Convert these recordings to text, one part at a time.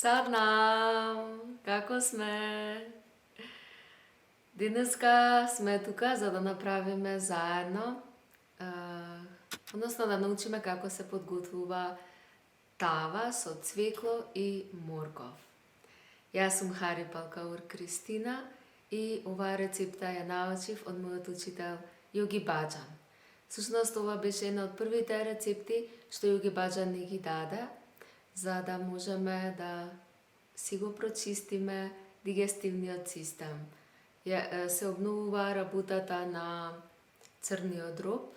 Сарнам! Како сме? Денеска сме тука за да направиме заедно, односно да научиме како се подготвува тава со цвекло и морков. Јас сум Хари Палкаур Кристина и оваа рецепта ја научив од мојот учител Јоги Баџан. Всушност ова беше една од првите рецепти што Јоги Баџан ни ги даде, за да можеме да си го прочистиме дигестивниот систем. Се обновува работата на црниот дроб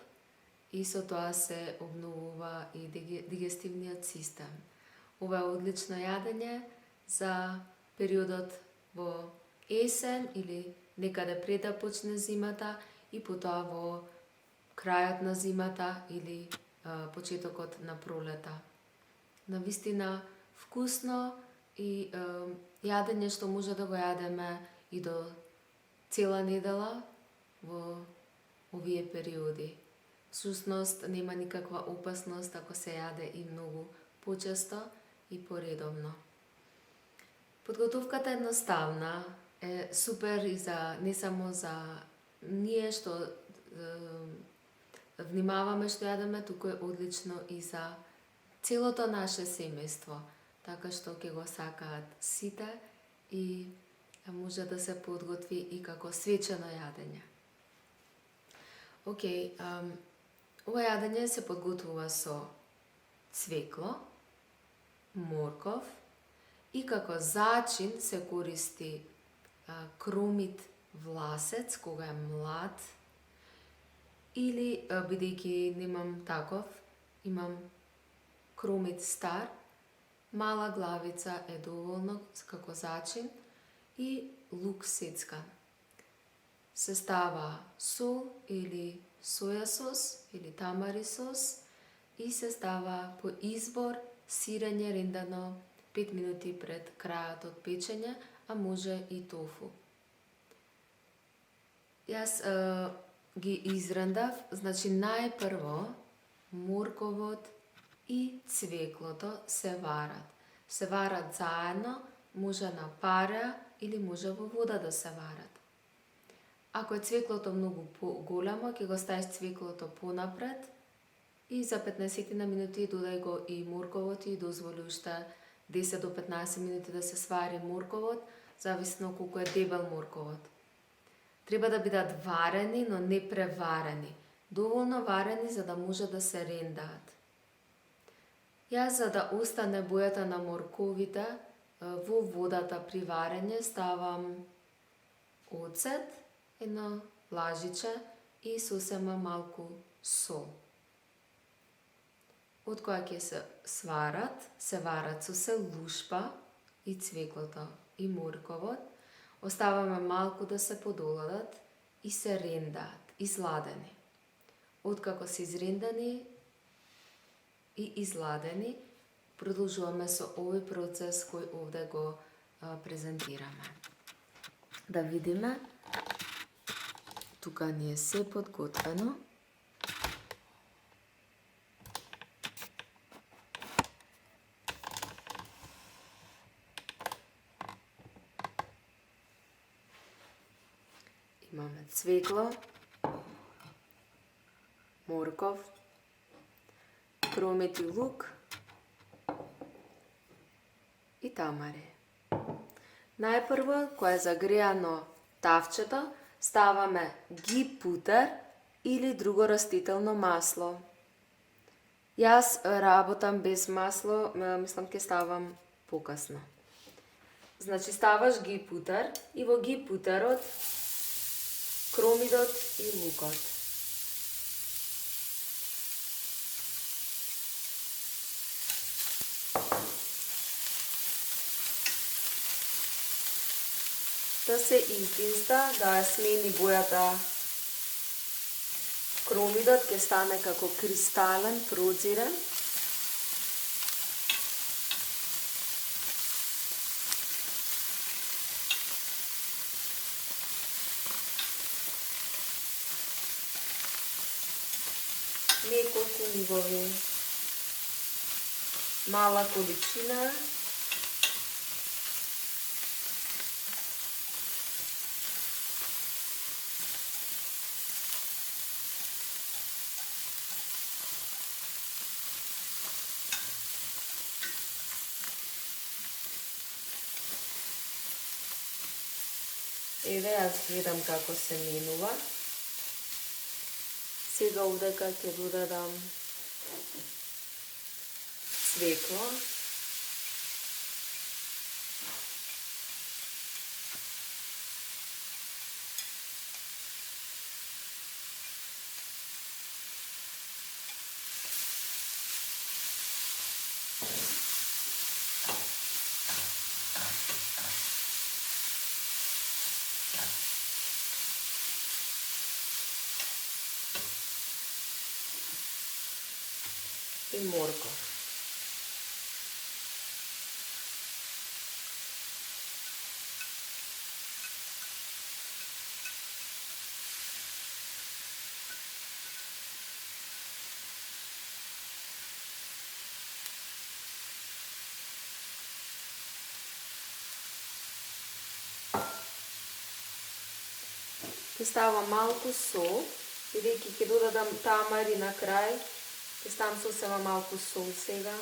и со тоа се обновува и дигестивниот систем. Ова е одлично јадење за периодот во есен или некаде пред да почне зимата и потоа во крајот на зимата или почетокот на пролета. Навистина вкусно и јадење што може да го јадеме и до цела недела во овие периоди. Всушност нема никаква опасност ако се јаде и многу почесто и поредовно. Подготовката е едноставна, е супер и за не само за ние што внимаваме што јадеме, туку е одлично и за целото наше семејство, така што ќе го сакаат сите и може да се подготви и како свечено јадење. Ова јадење се подготвува со цвекло, морков и како зачин се користи кромит власец кога е млад или бидејќи немам таков, имам кромит стар, мала главица е доволно како зачин и лук сецкан. Се става сол или соја сос или тамари сос и се става по избор сирење рендано 5 минути пред крајот од печење, а може и тофу. Јас ги изрендав, значи најпрво морковот и цвеклото се варат. Се варат заедно, може на пареа или може во вода да се варат. Ако е цвеклото многу големо, ќе го ставиш цвеклото понапред и за 15 на минути додај го и морковот и дозволи уште 10 до 15 минути да се свари морковот, зависно колку е дебел морковот. Треба да бидат варени, но не преварени. Доволно варени за да може да се рендаат. Јас за да остане бојата на морковите, во водата при варење ставам оцет, едно лажиче и сосема малку сол. Од која ќе се варат со се лушпа и цвеклото и морковот, оставаме малку да се подоладат и се рендаат, изладени. Откако се изрендани и изладени, продолжуваме со овој процес кој овде го презентираме. Да видиме. Тука ни е се подготвено. Имаме цвекло, морков, кромит и лук и тамари. Најпрво, кога е загреано тавчето, ставаме ги-путер или друго растително масло. Јас работам без масло, мислам ќе ставам покасно. Значи ставаш ги-путер и во ги-путерот кромидот и лукот. Да се издизда, да смени бојата. Кромидот ќе стане како кристален, прозирен. Неколку нивови. Мала количина Аз гледам како се менува. Сега овдека ќе додадам цвекло. И морков. Ќе ставам малку сол, бидејќи ќе додадам тамари на крај. Ќе ставам сосема малку сол сега.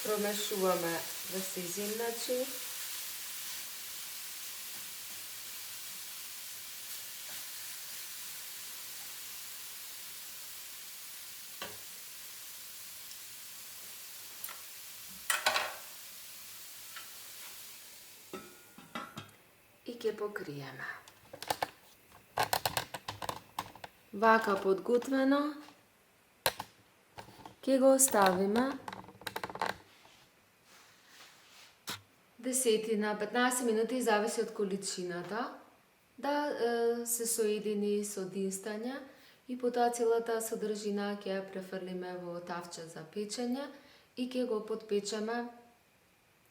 Промешуваме да се изjednači. И ќе покриеме. Вака подготвено ќе го оставиме 10 на 15 минути, зависи од количината, да се соедини со динстање и потоа целата содржина ќе ја префрлиме во тавче за печење и ќе го подпечеме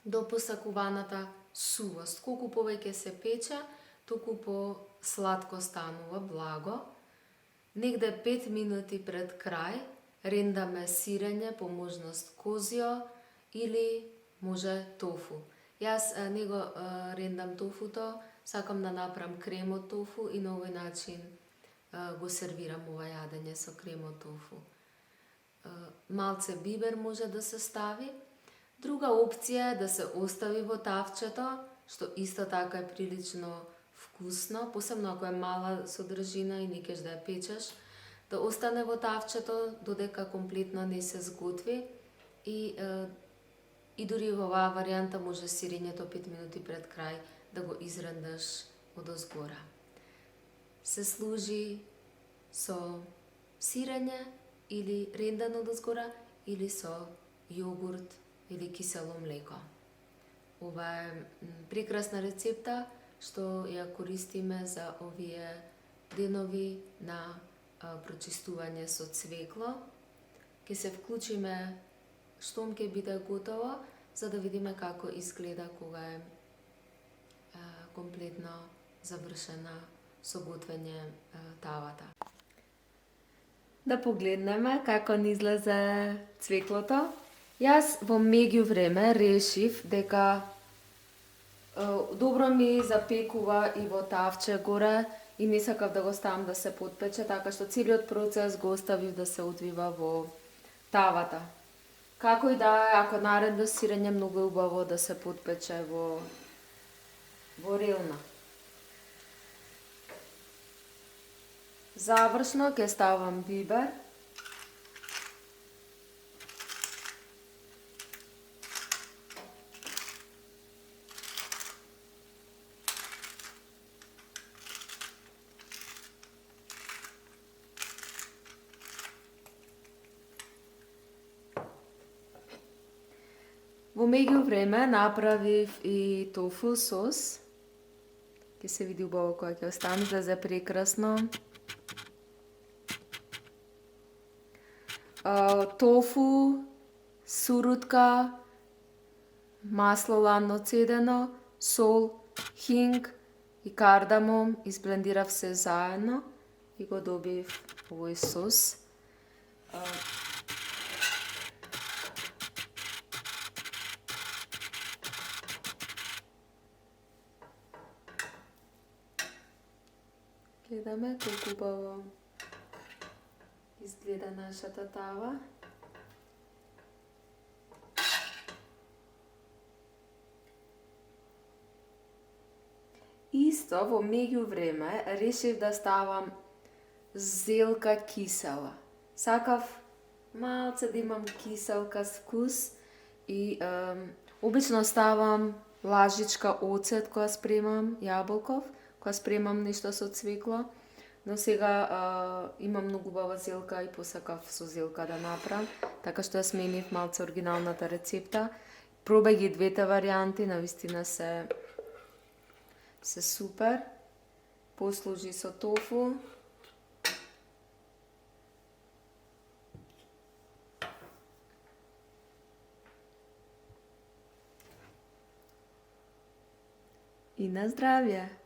до посакуваната сувост. Колку повеќе се пече, толку по-сладко станува, благо. Негде 5 минути пред крај рендаме сирење, по можност козјо или може тофу. Јас не го рендам тофуто, сакам да направам крем од тофу и на овој начин го сервирам ова јадење со крем од тофу. Малце бибер може да се стави. Друга опција е да се остави во тавчето, што исто така е прилично вкусно, посебно ако е мала содржина и не кеш да ја печеш, да остане во тавчето додека комплетно не се сготви и дури во оваа варијанта може сирењето 5 минути пред крај да го изрендаш одозгора. Се служи со сирење или рендано одозгора или со јогурт или кисело млеко. Ова е прекрасна рецепта што ја користиме за овие денови на прочистување со цвекло. Ќе се вклучиме штом ќе биде готово, за да видиме како изгледа кога е комплетно завршена со готвење тавата. Да погледнеме како ни излезе цвеклото. Јас во меѓувреме решив дека добро ми запекува и во тавче горе и не сакав да го ставам да се подпече, така што целиот процес го оставив да се одвива во тавата. Како и да е, ако наредно сирење, многу е убаво да се подпече во рилна. Завршно ќе ставам бибер. Во меѓувреме направив и тофу сос. Ќе се види убаво кога ќе остане, излезе прекрасно. Тофу, сурутка, масло ладно цедено, сол, хинг и кардамом, изблендирав се заедно и го добив овој сос. Гледаме колко убаво изгледа нашата тава. Исто во меѓувреме решив да ставам зелка кисела. Сакав малце да имам киселка вкус и обично ставам лажичка оцет кога спремам јаболков, кога спремам нешто со цвекло. Но сега имам многу убава зелка и посакав со зелка да направам, така што ја сменив малце оригиналната рецепта. Пробај ги двете варијанти, навистина се супер. Послужи со тофу. И на здравје!